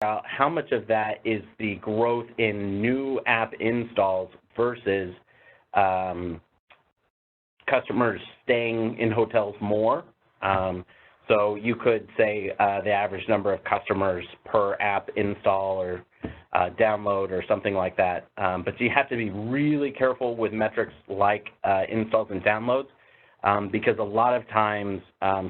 out how much of that is the growth in new app installs versus customers staying in hotels more. So you could say the average number of customers per app install or download or something like that. But you have to be really careful with metrics like installs and downloads because a lot of times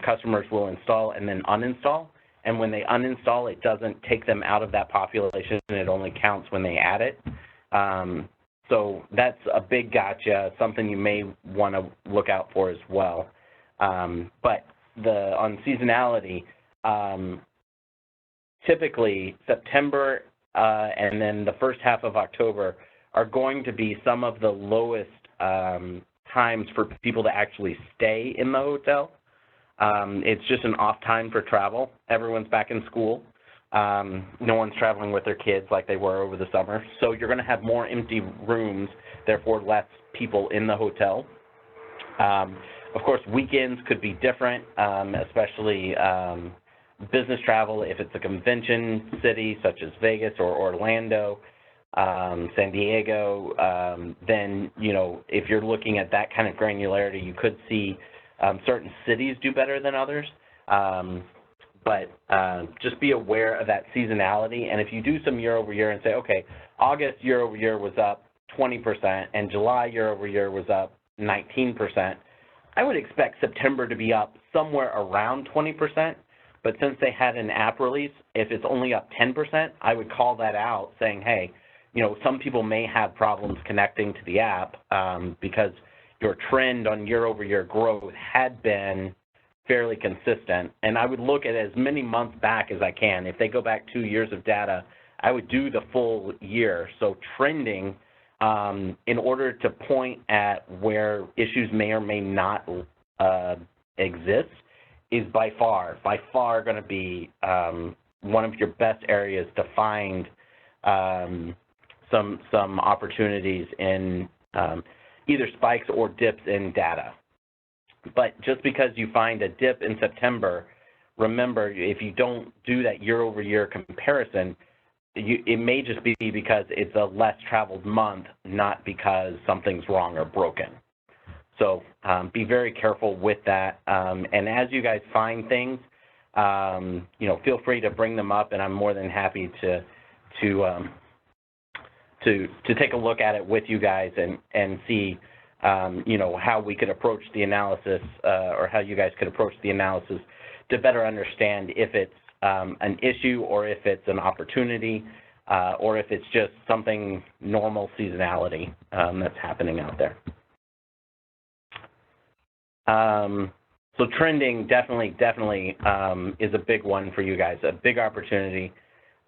customers will install and then uninstall. And when they uninstall, it doesn't take them out of that population, and it only counts when they add it. So that's a big gotcha, something you may want to look out for as well. But on seasonality, typically September and then the first half of October are going to be some of the lowest times for people to actually stay in the hotel. It's just an off time for travel. Everyone's back in school. No one's traveling with their kids like they were over the summer. So you're going to have more empty rooms, therefore less people in the hotel. Of course, weekends could be different, especially business travel. If it's a convention city such as Vegas or Orlando, San Diego, then, you know, if you're looking at that kind of granularity, you could see certain cities do better than others. But just be aware of that seasonality. And if you do some year over year and say, okay, August year over year was up 20% and July year over year was up 19%, I would expect September to be up somewhere around 20%. But since they had an app release, if it's only up 10%, I would call that out saying, hey, you know, some people may have problems connecting to the app because your trend on year over year growth had been fairly consistent. And I would look at as many months back as I can. If they go back 2 years of data, I would do the full year. So trending in order to point at where issues may or may not exist is by far going to be one of your best areas to find some opportunities in either spikes or dips in data. But just because you find a dip in September, remember, if you don't do that year-over-year comparison, it may just be because it's a less traveled month, not because something's wrong or broken. So be very careful with that. And as you guys find things, you know, feel free to bring them up, and I'm more than happy to take a look at it with you guys and see, you know, how we could approach the analysis or how you guys could approach the analysis to better understand if it's an issue or if it's an opportunity or if it's just something normal seasonality that's happening out there. So trending definitely is a big one for you guys, a big opportunity.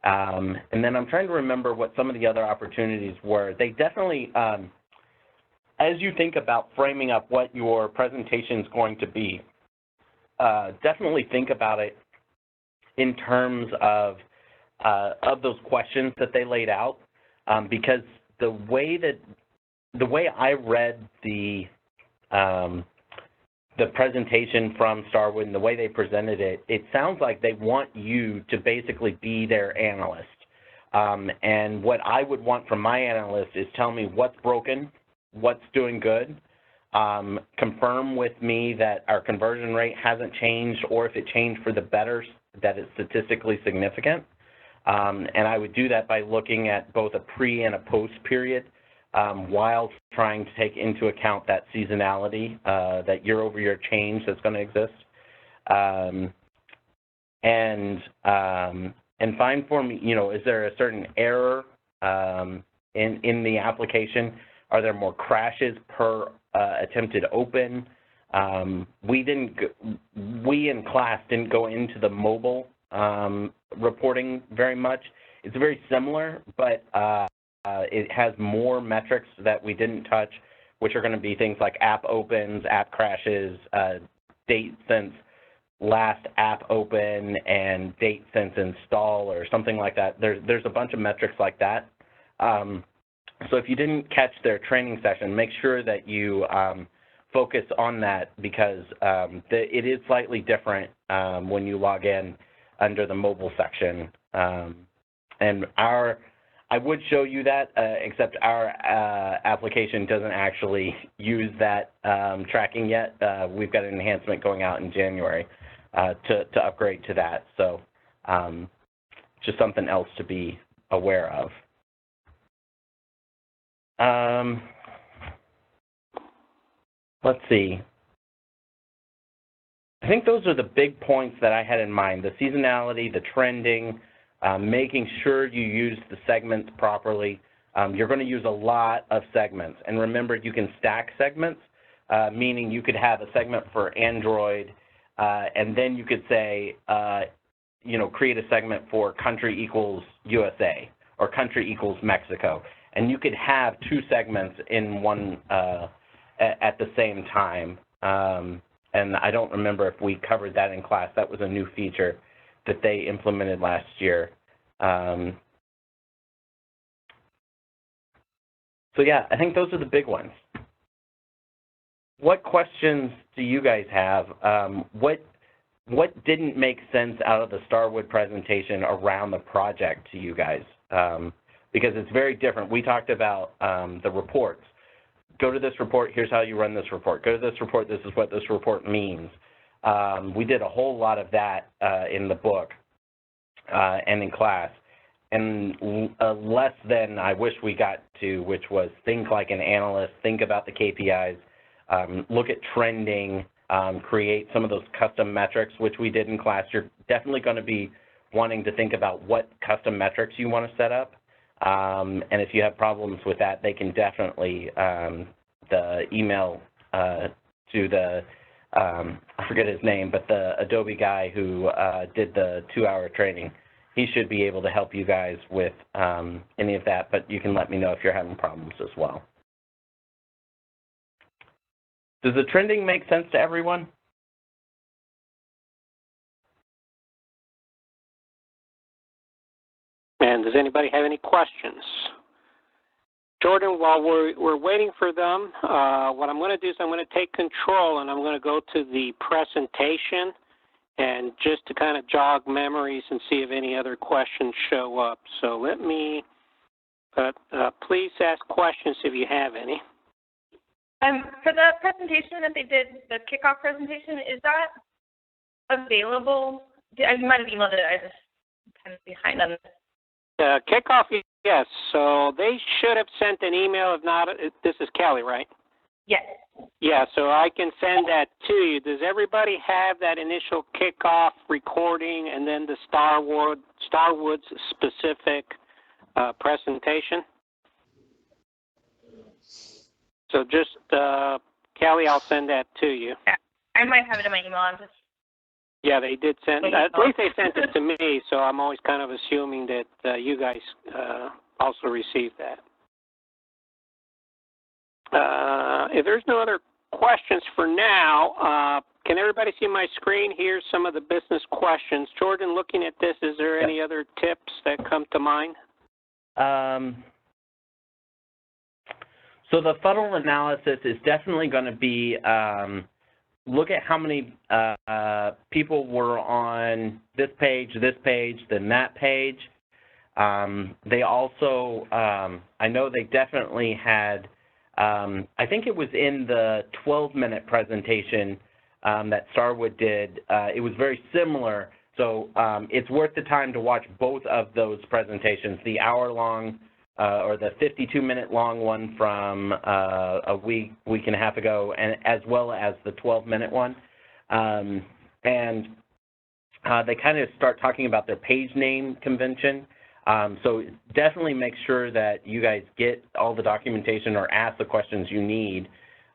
And then I'm trying to remember what some of the other opportunities were. They definitely, as you think about framing up what your presentation is going to be, definitely think about it in terms of those questions that they laid out, because the way I read the presentation from Starwood and the way they presented it, it sounds like they want you to basically be their analyst. And what I would want from my analyst is tell me what's broken, what's doing good, confirm with me that our conversion rate hasn't changed, or if it changed for the better, that it's statistically significant. And I would do that by looking at both a pre and a post period while trying to take into account that seasonality, that year-over-year change that's going to exist. And find for me, you know, is there a certain error in the application? Are there more crashes per attempted open? We in class didn't go into the mobile reporting very much. It's very similar, but it has more metrics that we didn't touch, which are going to be things like app opens, app crashes, date since last app open, and date since install, or something like that. There's a bunch of metrics like that. So if you didn't catch their training session, make sure that you focus on that, because it is slightly different when you log in under the mobile section And I would show you that, except our application doesn't actually use that tracking yet. We've got an enhancement going out in January to upgrade to that. So just something else to be aware of. Let's see. I think those are the big points that I had in mind: the seasonality, the trending, making sure you use the segments properly. You're going to use a lot of segments. And remember, you can stack segments, meaning you could have a segment for Android, and then you could say, create a segment for country equals USA or country equals Mexico. And you could have two segments in one at the same time. And I don't remember if we covered that in class. That was a new feature that they implemented last year. So yeah, I think those are the big ones. What questions do you guys have? What didn't make sense out of the Starwood presentation around the project to you guys? Because it's very different. We talked about the reports. Go to this report, here's how you run this report. Go to this report, this is what this report means. We did a whole lot of that in the book and in class. And less than I wish we got to, which was think like an analyst, think about the KPIs, look at trending, create some of those custom metrics, which we did in class. You're definitely going to be wanting to think about what custom metrics you want to set up. And if you have problems with that, they can definitely the email to the, I forget his name, but the Adobe guy who did the 2-hour training. He should be able to help you guys with any of that, but you can let me know if you're having problems as well. Does the trending make sense to everyone? And does anybody have any questions? Jordan, while we're waiting for them, what I'm going to do is I'm going to take control and I'm going to go to the presentation and just to kind of jog memories and see if any other questions show up. So let me, please ask questions if you have any. For the presentation that they did, the kickoff presentation, is that available? I might have emailed it. I just kind of behind on it. Kickoff, yes. So they should have sent an email. If not, this is Kelly, right? Yes. Yeah, so I can send that to you. Does everybody have that initial kickoff recording and then the Starwood's specific presentation? So just, Kelly, I'll send that to you. Yeah, I might have it in my email. I'm just... Yeah, they did send, at least they sent it to me, so I'm always kind of assuming that you guys also received that. If there's no other questions for now, can everybody see my screen? Here's some of the business questions. Jordan, looking at this, is there any other tips that come to mind? So the funnel analysis is definitely going to be look at how many people were on this page, then that page. They also, I know they definitely had, I think it was in the 12-minute presentation that Starwood did. It was very similar, so it's worth the time to watch both of those presentations, the hour-long or the 52-minute long one from a week and a half ago, and as well as the 12-minute one. And they kind of start talking about their page name convention. So definitely make sure that you guys get all the documentation or ask the questions you need.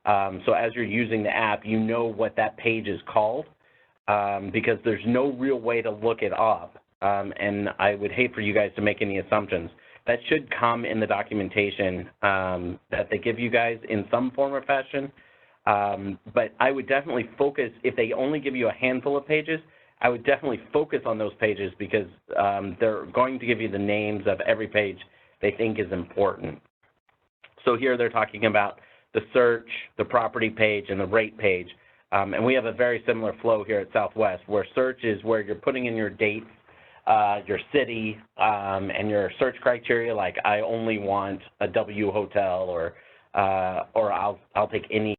So as you're using the app, you know what that page is called, because there's no real way to look it up. And I would hate for you guys to make any assumptions. That should come in the documentation that they give you guys in some form or fashion. But I would definitely focus, if they only give you a handful of pages, I would definitely focus on those pages because they're going to give you the names of every page they think is important. So here they're talking about the search, the property page, and the rate page. And we have a very similar flow here at Southwest, where search is where you're putting in your dates your city, and your search criteria, like I only want a W hotel, or I'll take any